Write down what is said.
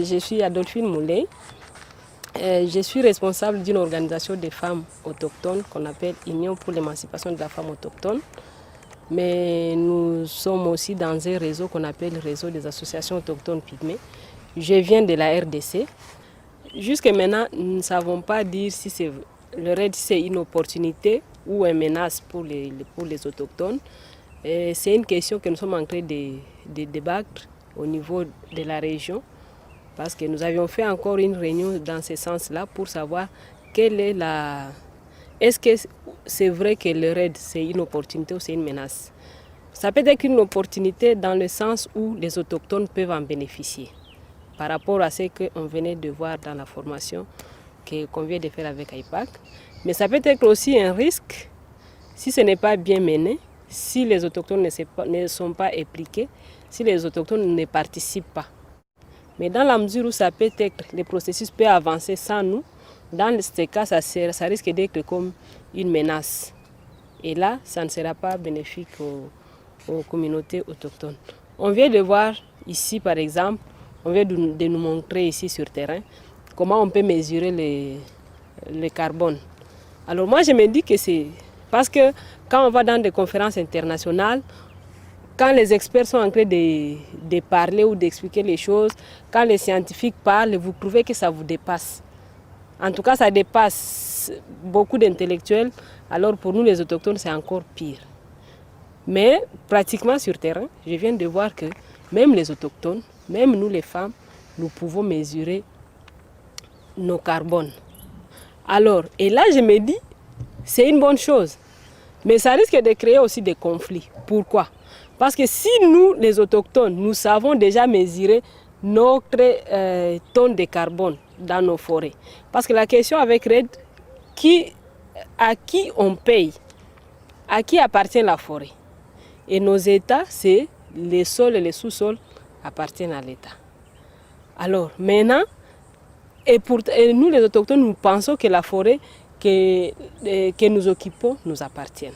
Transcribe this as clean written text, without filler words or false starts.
Je suis Adolphine Moulay. Je suis responsable d'une organisation des femmes autochtones qu'on appelle Union pour l'émancipation de la femme autochtone. Mais nous sommes aussi dans un réseau qu'on appelle le réseau des associations autochtones pygmées. Je viens de la RDC. Jusqu'à maintenant, nous ne savons pas dire si le RAID c'est une opportunité ou une menace pour les autochtones. C'est une question que nous sommes en train de débattre au niveau de la région. Parce que nous avions fait encore une réunion dans ce sens-là pour savoir quelle est la... Est-ce que c'est vrai que le RAID c'est une opportunité ou c'est une menace? Ça peut être une opportunité dans le sens où les autochtones peuvent en bénéficier par rapport à ce qu'on venait de voir dans la formation qu'on vient de faire avec AIPAC. Mais ça peut être aussi un risque si ce n'est pas bien mené, si les autochtones ne sont pas impliqués, si les autochtones ne participent pas. Mais dans la mesure où ça peut être, le processus peut avancer sans nous, dans ce cas, ça risque d'être comme une menace. Et là, ça ne sera pas bénéfique aux communautés autochtones. On vient de voir ici, par exemple, on vient de nous montrer ici sur terrain comment on peut mesurer le carbone. Alors moi, je me dis que c'est parce que quand on va dans des conférences internationales, quand les experts sont en train de parler ou d'expliquer les choses, quand les scientifiques parlent, vous trouvez que ça vous dépasse. En tout cas, ça dépasse beaucoup d'intellectuels. Alors pour nous, les autochtones, c'est encore pire. Mais pratiquement sur terrain, je viens de voir que même les autochtones, même nous les femmes, nous pouvons mesurer nos carbones. Alors, et là, je me dis, c'est une bonne chose. Mais ça risque de créer aussi des conflits. Pourquoi? Parce que si nous, les autochtones, nous savons déjà mesurer notre tonne de carbone dans nos forêts. Parce que la question avec RAID, à qui on paye? À qui appartient la forêt? Et nos États, c'est les sols et les sous-sols appartiennent à l'État. Alors maintenant, et nous les autochtones, nous pensons que la forêt que nous occupons nous appartient.